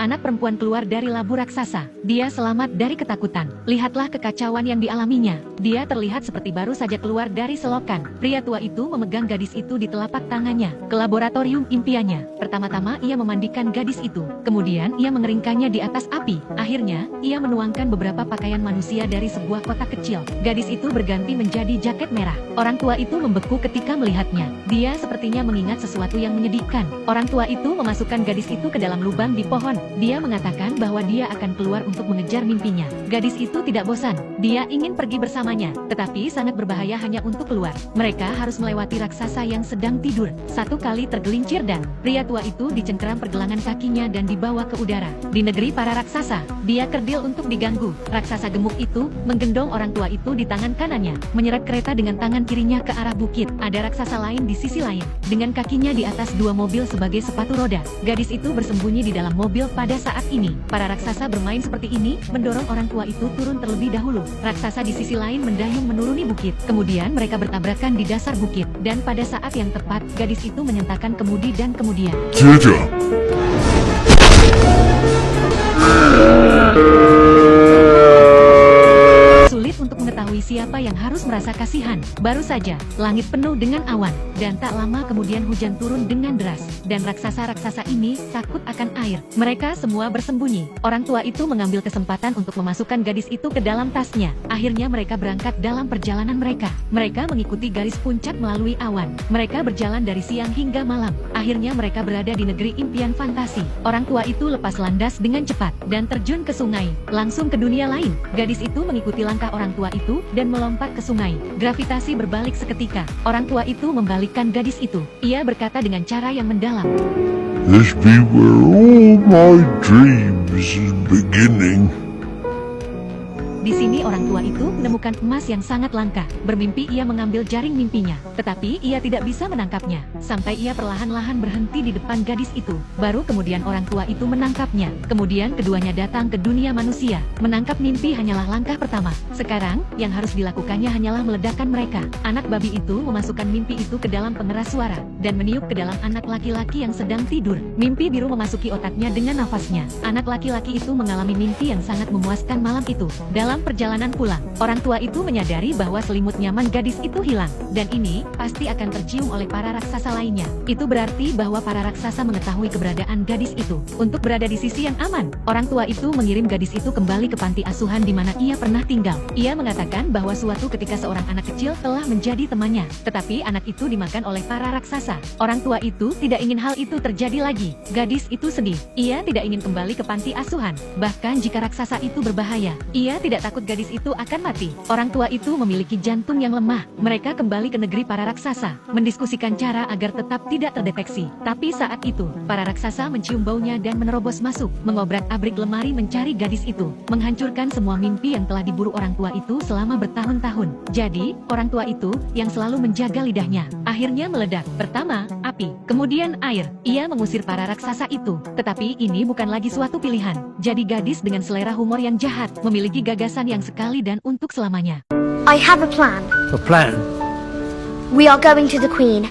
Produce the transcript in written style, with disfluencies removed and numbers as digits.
anak perempuan keluar dari labu raksasa. Dia selamat dari ketakutan. Lihatlah kekacauan yang dialaminya. Dia terlihat seperti baru saja keluar dari selokan. Pria tua itu memegang gadis itu di telapak tangannya ke laboratorium impiannya. Pertama-tama ia memandikan gadis itu. Kemudian ia mengeringkannya di atas api. Akhirnya, ia menuangkan beberapa pakaian manusia dari sebuah kotak kecil. Gadis itu berganti menjadi jaket merah. Orang tua itu membeku ketika melihatnya. Dia sepertinya mengingat sesuatu yang menyedihkan. Orang tua itu memasukkan gadis itu ke dalam lubang di pohon. Dia mengatakan bahwa dia akan keluar untuk mengejar mimpinya. Gadis itu tidak bosan. Dia ingin pergi bersamanya, tetapi sangat berbahaya hanya untuk keluar. Mereka harus melewati raksasa yang sedang tidur. Satu kali tergelincir dan pria tua itu dicengkeram pergelangan kakinya dan dibawa ke udara. Di negeri para raksasa, dia kerdil untuk diganggu. Raksasa gemuk itu menggendong orang tua itu di tangan kanannya, menyeret kereta dengan tangan kirinya ke arah bukit. Ada raksasa lain di sisi lain, dengan kakinya di atas dua mobil sebagai sepatu roda. Gadis itu bersembunyi di dalam mobil pada saat ini. Para raksasa bermain seperti ini, mendorong orang tua itu turun terlebih dahulu. Raksasa di sisi lain mendayung menuruni bukit. Kemudian mereka bertabrakan di dasar bukit. Dan pada saat yang tepat, gadis itu menyentakkan kemudi dan kemudian sulit untuk mengetahui siapa yang harus merasa kasihan. Baru saja, langit penuh dengan awan, dan tak lama kemudian hujan turun dengan deras. Dan raksasa-raksasa ini takut akan air. Mereka semua bersembunyi. Orang tua itu mengambil kesempatan untuk memasukkan gadis itu ke dalam tasnya. Akhirnya mereka berangkat dalam perjalanan mereka. Mereka mengikuti garis puncak melalui awan. Mereka berjalan dari siang hingga malam. Akhirnya mereka berada di negeri impian fantasi. Orang tua itu lepas landas dengan cepat dan terjun ke sungai, langsung ke dunia lain. Gadis itu mengikuti langkah orang tua itu dan melompat ke sungai. Gravitasi berbalik seketika. Orang tua itu membalikkan gadis itu. Ia berkata dengan cara yang mendalam, "This be where all my dreams is beginning." Di sini orang tua itu menemukan emas yang sangat langka. Bermimpi ia mengambil jaring mimpinya, tetapi ia tidak bisa menangkapnya. Sampai ia perlahan-lahan berhenti di depan gadis itu. Baru kemudian orang tua itu menangkapnya. Kemudian keduanya datang ke dunia manusia. Menangkap mimpi hanyalah langkah pertama. Sekarang, yang harus dilakukannya hanyalah meledakkan mereka. Anak babi itu memasukkan mimpi itu ke dalam pengeras suara, dan meniup ke dalam anak laki-laki yang sedang tidur. Mimpi biru memasuki otaknya dengan nafasnya. Anak laki-laki itu mengalami mimpi yang sangat memuaskan malam itu. Dalam perjalanan pulang, orang tua itu menyadari bahwa selimut nyaman gadis itu hilang, dan ini pasti akan tercium oleh para raksasa lainnya. Itu berarti bahwa para raksasa mengetahui keberadaan gadis itu. Untuk berada di sisi yang aman, orang tua itu mengirim gadis itu kembali ke panti asuhan di mana ia pernah tinggal. Ia mengatakan bahwa suatu ketika seorang anak kecil telah menjadi temannya, tetapi anak itu dimakan oleh para raksasa. Orang tua itu tidak ingin hal itu terjadi lagi. Gadis itu sedih. Ia tidak ingin kembali ke panti asuhan. Bahkan jika raksasa itu berbahaya, ia tidak takut gadis itu akan mati. Orang tua itu memiliki jantung yang lemah. Mereka kembali ke negeri para raksasa, mendiskusikan cara agar tetap tidak terdeteksi. Tapi saat itu, para raksasa mencium baunya dan menerobos masuk, mengobrak-abrik lemari mencari gadis itu, menghancurkan semua mimpi yang telah diburu orang tua itu selama bertahun-tahun. Jadi, orang tua itu, yang selalu menjaga lidahnya, akhirnya meledak. Pertama, api, kemudian air. Ia mengusir para raksasa itu. Tetapi ini bukan lagi suatu pilihan. Jadi gadis dengan selera humor yang jahat, memiliki gagasan yang sekali dan untuk selamanya. I have a plan. A plan? We are going to the Queen.